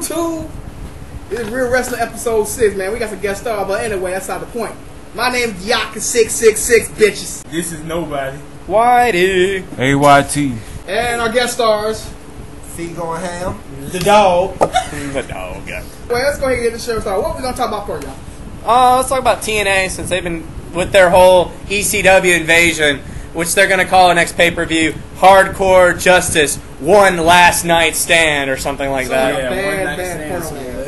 YouTube. This is Real Wrestling episode 6, man. We got some guest stars, but anyway, that's not the point. My name is Yaka666, bitches. This is nobody. Whitey. AYT. And our guest stars. See going ham. The dog. The dog. Well, let's go ahead and get the show started. What are we going to talk about for y'all? Let's talk about TNA since they've been with their whole ECW invasion, which they're going to call next pay-per-view Hardcore Justice One Last Night Stand or something like that. Yeah, bad porno.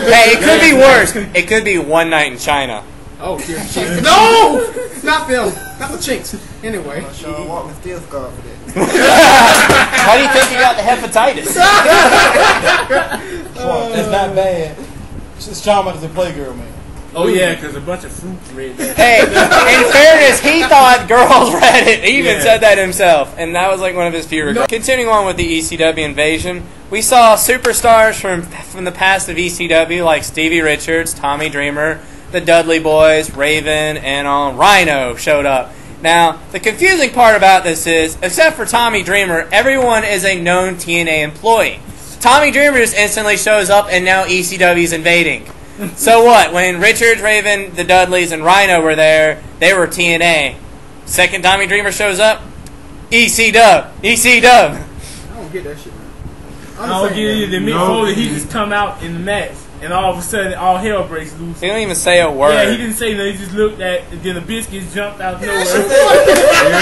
Hey, it could be worse. It could be One Night in China. Oh, dear. No! Not them. Not the chinks. Anyway. Sean Waltman still scarred for that. Why do you think you got the hepatitis? It's not bad. Sean is a playgirl, man. Oh yeah, because a bunch of fruits read that. Hey, in fairness, he thought girls read it. He even said that himself, and that was like one of his few regrets. Continuing on with the ECW invasion, we saw superstars from the past of ECW like Stevie Richards, Tommy Dreamer, the Dudley Boys, Raven, and Rhino showed up. Now, the confusing part about this is, except for Tommy Dreamer, everyone is a known TNA employee. Tommy Dreamer just instantly shows up, and now ECW's invading. So what? When Richards, Raven, the Dudleys, and Rhino were there, they were TNA. Second Tommy Dreamer shows up, EC-Dub. EC-Dub. I don't get that shit, man. I don't get it. The Mick Foley, he just come out in the match, and all of a sudden, all hell breaks loose. He don't even say a word. Yeah, he didn't say nothing. He just looked at, and then the biscuits jumped out of nowhere. Hear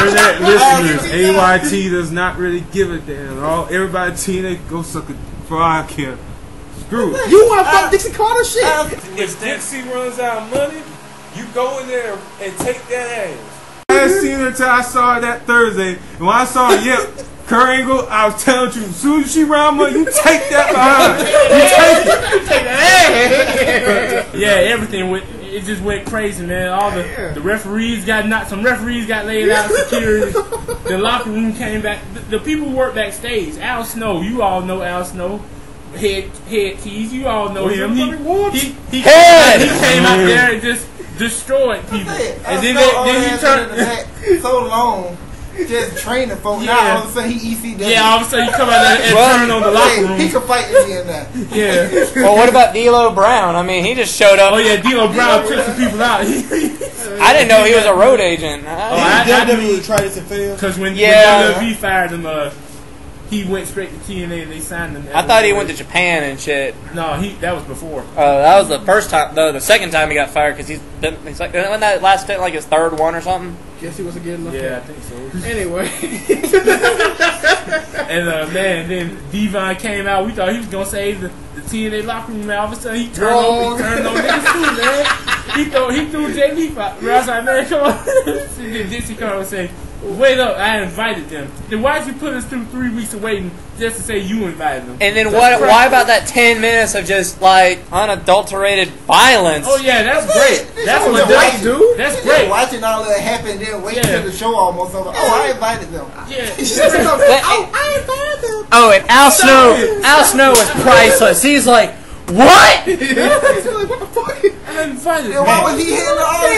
that, listeners? AYT does not really give a damn. Everybody TNA go suck a fry can. Screw it. You want to fuck Dixie Carter shit? If Dixie runs out of money, you go in there and take that ass. I hadn't seen her until I saw her that Thursday. And when I saw her, Kurt Angle, I was telling you, as soon as she run money, you take that behind. You take it. Yeah, everything went. It just went crazy, man. All the referees got knocked. Some referees got laid out. Security. The locker room came back. The people work backstage. Al Snow, you all know Al Snow. Head keys, you all know him. He came out there and just destroyed people. And then he turned so long. Just training folks. Now all of a sudden he ECW. Yeah, all of a sudden he come out there and turn on the locker room. He can fight in there. Yeah. Well, what about D'Lo Brown? I mean, he just showed up. Oh yeah, D'Lo Brown took some people out. I didn't know he was a road agent. I definitely tried this and failed. Because when WWE fired him, he went straight to TNA and they signed him. I thought he went to Japan and shit. No, that was before. That was the first time. The second time he got fired because he's like, wasn't that last stint like his third one or something? Guess he wasn't getting enough. Yeah, I think so. Anyway. And man, then Devon came out. We thought he was gonna save the TNA locker room. Man, all of a sudden he turned on niggas too, man. He threw JD out. I was like, man, come on. And then Dixie Carter would say, wait up, I invited them. Then why'd you put us through 3 weeks of waiting just to say you invited them? And then why about that 10 minutes of just like unadulterated violence? Oh yeah, that's great. That's what White do. That's great. Watching all that happen, then wait till the show almost over. Oh, I invited them. Yeah. I invited them. Oh, and Al Snow was priceless. He's like, what? He's like, what the fuck? I invited Then why was he hitting all the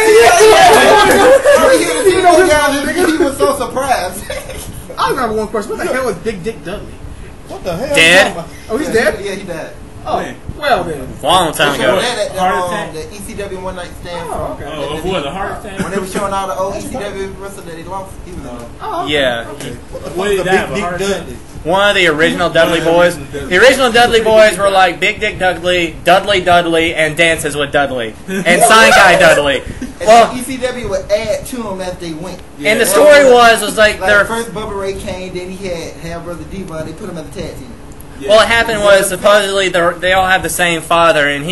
he was so surprised. I remember one question. What the hell is Big Dick Dudley? What the hell? Dead? Oh, he's dead? Yeah, he died. Oh, well then. Long time ago. The ECW One Night Stand. Oh, okay. Oh, what, the heart attack? When they were showing all the old ECW wrestlers that he lost, he was on. Oh, okay. Yeah. Okay. What did he die of, a heart attack? One of the original Dudley Boys. The original Dudley Boys were like Big Dick Dudley, Dudley, and Dances with Dudley. And Sign Guy Dudley. Well, ECW would add to them as they went. Yeah. And the story was like their first Bubba Ray came, then he had Brother Divas. They put him as a tag team. Yeah. Well, what happened was supposedly they all have the same father, and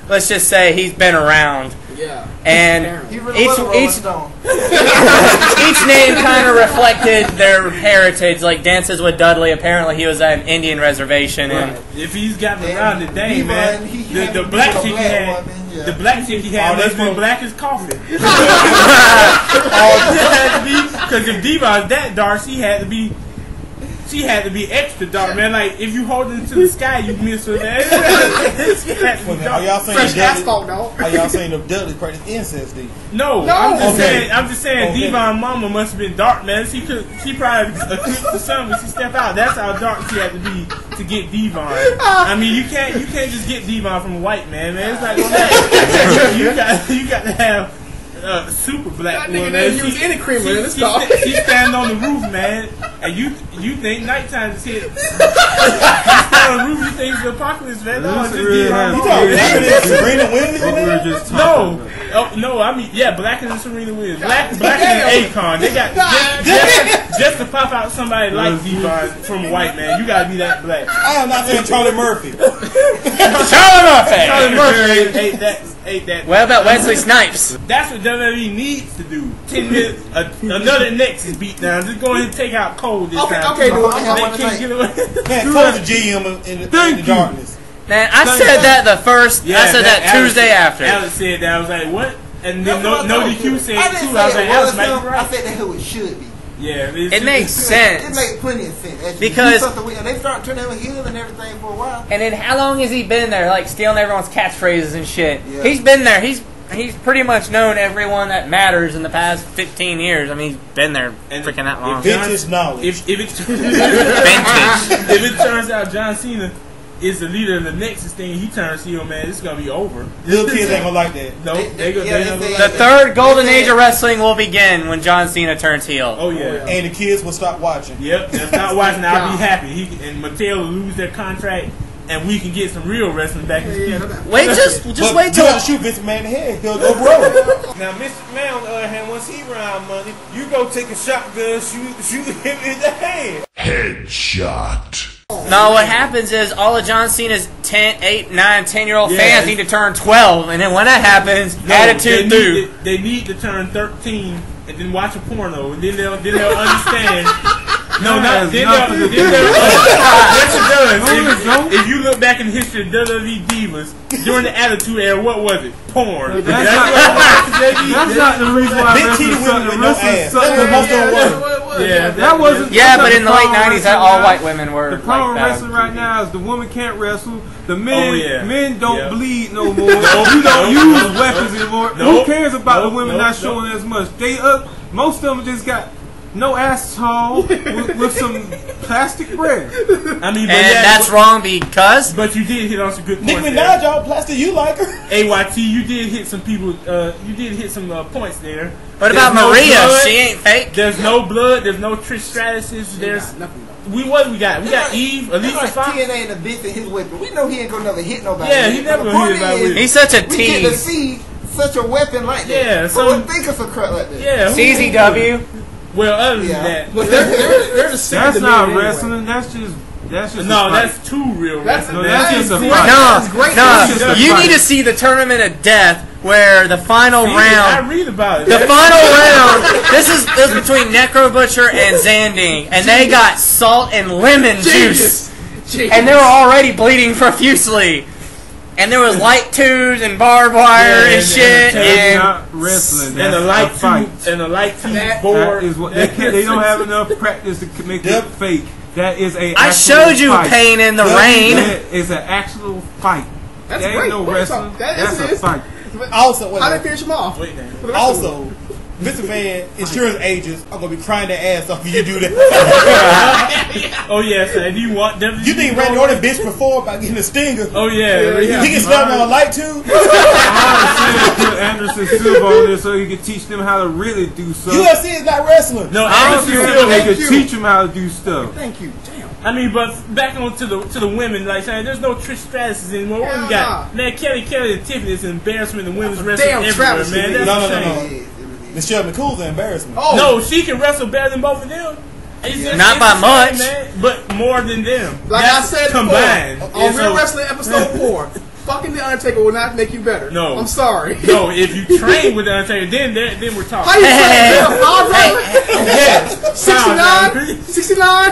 let's just say he's been around. Yeah. He And really was a Rolling Stone. each name kind of reflected their heritage. Like Dances with Dudley, apparently he was at an Indian reservation, and if he's gotten around today, man, the black chick he had, the black chick he had must be black as coffee. Because if Diva is that dark, she had to be extra dark, man. Like if you hold it to the sky, you miss her. Man. Are y'all saying fresh asphalt, dog? Are y'all saying the Dudley practice incest? No, I'm just saying Devon Mama must have been dark, man. She probably eclipsed the sun when she stepped out. That's how dark she had to be to get Devon. I mean, you can't just get Devon from a white man. It's not gonna happen. you got to have super black woman. She was any creamer in this dog. She's standing on the roof, man, and you think nighttime is hit. She's standing on the roof, you think it's the apocalypse, man. No, just really Serena Williams. No, I mean, yeah, blacker than Serena Williams, blacker than Akon. They got just to pop out somebody like Devon from a white man. You gotta be that black. I am not saying Charlie Murphy. Charlie Murphy Ain't that. What about Wesley Snipes? That's what WWE needs to do. 10 minutes, another Nexus beatdown. Just go ahead and take out Cole this time. Okay, dude. They can't get away. Man, close the GM in the darkness. Man, I said that the first. I said that Tuesday after. Alex said that. I was like, what? And then no DQ said it too. I was like, Alex might be right. I said that's who it should be. Yeah, it makes sense. It makes plenty of sense. Because they start turning him heel and everything for a while. And then how long has he been there, like stealing everyone's catchphrases and shit? Yeah. He's been there. He's pretty much known everyone that matters in the past 15 years. I mean, he's been there freaking that long. Vintage knowledge. If it turns out John Cena is the leader of the Nexus thing, he turns heel, man, it's gonna be over. Little kids ain't gonna like that. No, the third golden age of wrestling will begin when John Cena turns heel. Oh yeah, and the kids will stop watching. Yep, they'll stop watching. I'll be happy. And Mattel will lose their contract, and we can get some real wrestling back in the Just wait till you shoot Vince McMahon in the head. He'll go broke. Now, Mr. McMahon, on the other hand, once he run out of money, you go take a shotgun, shoot him in the head. Headshot. No, what happens is all of John Cena's 10, 8, 9, 10-year-old fans need to turn 12, and then when that happens, attitude through. They need to turn 13 and then watch a porno, and then they'll understand. Yes, it does. If you look back in the history of WWE Divas, during the Attitude Era, what was it? Porn. That's not the reason why wrestling women with no ass. That's the most of the world. Yeah, that wasn't. Yeah, but in the late '90s, all white women were. The problem like with wrestling right now is the woman can't wrestle. The men, men don't Yeah. bleed no more. You don't use weapons anymore. Who cares about the women not showing as much? They most of them just got no asshole with some plastic bread. I mean, that's wrong because. But you did hit on some good Nicki points. Minaj, all plastic. You like her? AYT, you did hit some people. You did hit some points there. What about Maria? Blood. She ain't fake. There's no blood. There's no Trish Stratus. There's nothing. We got? We got Eve, Alicia Fox. TNA and the bitch in his weapon. We know he ain't gonna never hit nobody. Yeah, he never gonna hit nobody. He's such a We get to tease. see such a weapon like that. Yeah, Who would think of some crap like that? Yeah, CZW. Well, other than that, But they're just That's not wrestling. That's just no, that's too real. That's just a fight. No, you need to see the Tournament of Death where the final round. I read about it. The final round. This is between Necro Butcher and Zanding, and they got salt and lemon juice, and they were already bleeding profusely. And there was light tubes and barbed wire and shit. And not wrestling. And a light tube and a light tube board. Is what they don't have enough practice to make it fake. That is a. I showed you fight. Pain in the Rain. That is an actual fight. That's that great. ain't no wrestling. That's a fight. Also, how they finish them off? Also, Mr. Man, insurance agents are gonna be crying their ass off if you do that. Oh yes, and you want them? You think Randy Orton bitch before about getting a stinger? Oh yeah. He can start on a light too. Put Anderson Silva on there so he can teach them how to really do stuff. UFC is not wrestling. No, Anderson Silva they can teach them how to do stuff. Thank you. Damn. I mean, but back on to the women, like saying there's no Trish Stratus anymore. What we got? Man, Kelly and Tiffany is an embarrassment in women's wrestling everywhere, man. That's No. Michelle McCool's an embarrassment. Oh. No, she can wrestle better than both of them. Not by much, man, but more than them. Like that's I said combined. before, on Real Wrestling episode 4, fucking The Undertaker will not make you better. No. I'm sorry. No, if you train with The Undertaker, then we're talking. How you train? 69?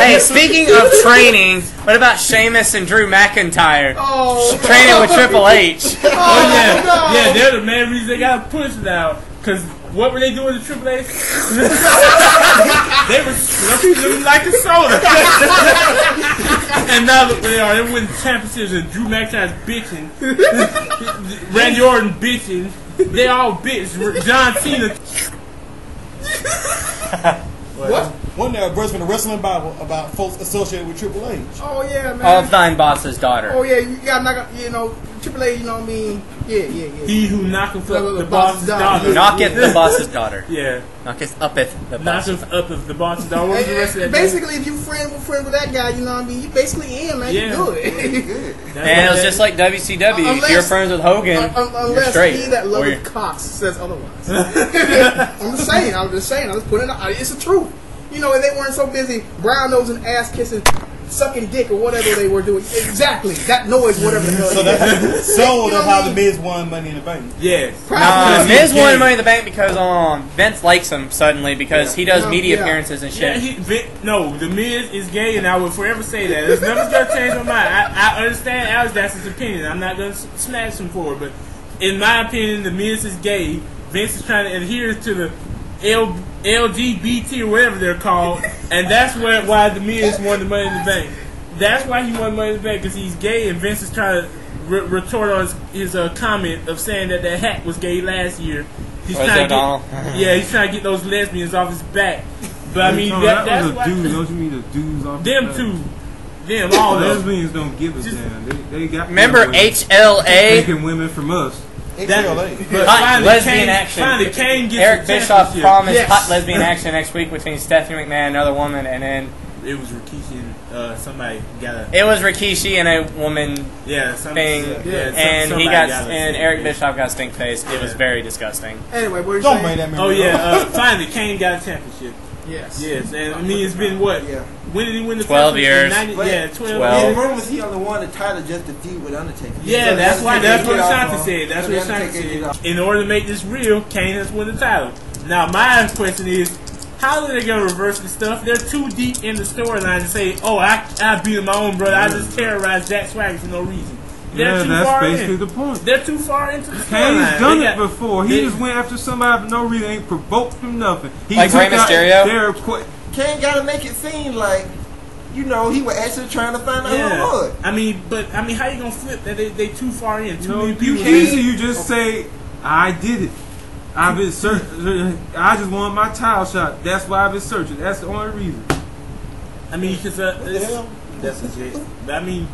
Hey, speaking of training, what about Sheamus and Drew McIntyre? Oh. Training with Triple H. Oh yeah. No. Yeah, they're the main reason they got pushed out. Cause what were they doing to Triple H? They were slumping them like a soda. And now look where they are. They're winning championships and Drew McIntyre's bitching. Randy Orton bitching. They all bitch. John Cena. What? One there, a verse from the Wrestling Bible about folks associated with Triple H. Oh yeah, man. Of thine boss's daughter. Oh yeah, you gotta knock, you know, Triple H, you know what I mean? Yeah. He who knocketh up the boss's daughter. Knocketh the boss's daughter. Yeah. Knocketh uppeth the boss's Knocketh up of the boss's daughter. What was the rest of that? Basically, if you friend with that guy, you know what I mean? You basically in, man. Yeah. You good. And it was just like WCW. If you're friends with Hogan, you're unless straight. he that Or you're- loveth Cox says otherwise. I'm just saying. I'm just putting it out. It's the truth. You know, if they weren't so busy brown nosing, ass kissing, sucking dick, or whatever they were doing. Exactly. That noise, whatever the hell. So that's how the Miz won Money in the Bank. Yes. Miz won Money in the Bank because Vince likes him suddenly because he does media appearances and shit. No, the Miz is gay, and I will forever say that. It's never gonna change my mind. I understand Alex, that's his opinion. I'm not gonna smash him for it, but in my opinion, the Miz is gay. Vince is trying to adhere to the LGBT or whatever they're called, and that's why the Miz won the Money in the Bank. That's why he won Money in the Bank, because he's gay, and Vince is trying to retort on his comment of saying that Hack was gay last year. He's trying to he's trying to get those lesbians off his back. But I mean, that's why. Dudes, don't you mean the dudes off Them the back? two. Them, all of them. Lesbians don't give a damn. They got Remember HLA? taking women from us. But Hot lesbian action. Finally, Kane gets Eric the Bischoff championship. promised hot lesbian action next week between Stephanie McMahon and another woman, and then It was Rikishi and somebody got a... it was Rikishi and a woman thing, and he got and Eric Bischoff got stink face. It was very disgusting. Anyway, what are you Don't saying? make that Oh yeah, finally Kane got a championship. Yes. Yes, and I mean it's been what? Yeah. When did he win the 12 championship? years. Yeah, 12 Yeah, Well- years. the rumors he only won the title just to feud with Undertaker. Yeah, that's what Undertaker Shanta said. That's So what the Shanta Undertaker get said. off. In order to make this real, Kane has won the title. Now my question is, how are they gonna reverse the stuff? They're too deep in the storyline to say, "Oh, I beat my own brother. I just terrorized Jack Swagger for no reason." They're too that's far basically in. the point. They're too far into the Kane's storyline. done They it got- before. He just went after somebody for no reason, ain't provoked him nothing. He Like took Rey out Mysterio? their Kane gotta make it seem like, you know, he was actually trying to find out who it was. I mean, how you gonna flip that? They too far in. Too No, many you people. can't. You just say, "I did it. I've been searching. I just want my title shot. That's why I've been searching. That's the only reason." I mean, because that's legit. I mean,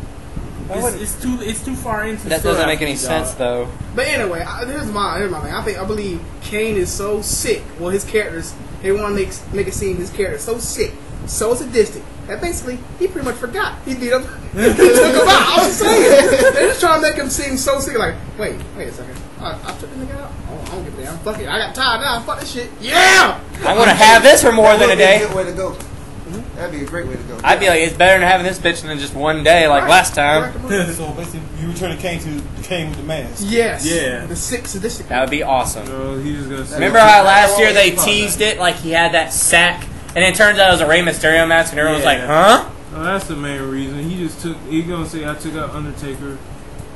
it's too far into. That the doesn't story, make any sense though. But anyway, here's my thing. I believe Kane is so sick. Well, his characters, they want to make it seem his character is so sick, so sadistic that basically he pretty much forgot. He beat up. Took him out. I was saying, they're just trying to make him seem so sick. Like, wait a second. I took the nigga out. Oh, I don't give a damn. Fuck it. I got tired now. Fuck this shit. Yeah. I'm gonna have this for more than a day. That'd be a good way to go. That'd be a great way to go. I'd be like, it's better than having this bitch than just one day like last time. So basically, you return Kane to Kane with the mask. Yes. Yeah. The sick sadistic. That would be awesome. So he's just gonna say, Remember how last year they teased it like he had that sack, and it turns out it was a Rey Mysterio mask, and everyone was like, huh? Oh, that's the main reason. He's gonna say, "I took out Undertaker,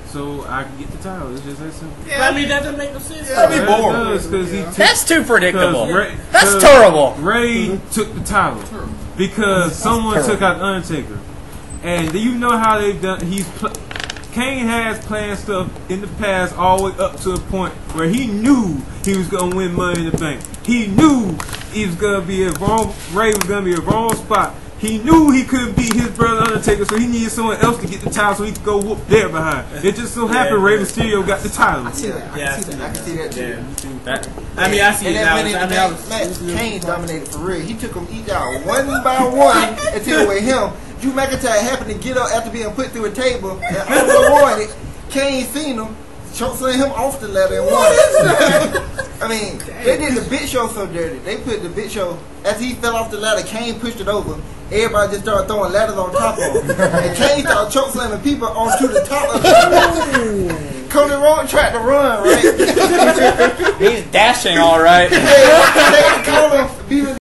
so I can get the title." It's just that simple. I mean, that doesn't make no sense. That'd be boring. That's too predictable. Ray, That's terrible. Ray took the title because someone took out Undertaker, and do you know how they've done? Kane has planned stuff in the past all the way up to a point where he knew he was gonna win Money in the Bank. He knew he was gonna be Ray was gonna be a wrong spot. He knew he couldn't beat his brother Undertaker, so he needed someone else to get the title so he could go whoop their behind. It just so happened Rey Mysterio got the title. I see that. Yeah, I can see that too. I mean, I see it And now. that match, Kane dominated for real. He took them each out one by one until with him, Drew McIntyre happened to get up after being put through a table, and all the one, Kane seen him, chokeslammed him off the ladder and won. I mean, they did the Big Show so dirty. They put the Big Show, as he fell off the ladder, Kane pushed it over. Everybody just started throwing ladders on top of him. And Kane started chokeslamming people onto the top of him. Cody Rhodes tried to run, right? He's dashing all right. They called him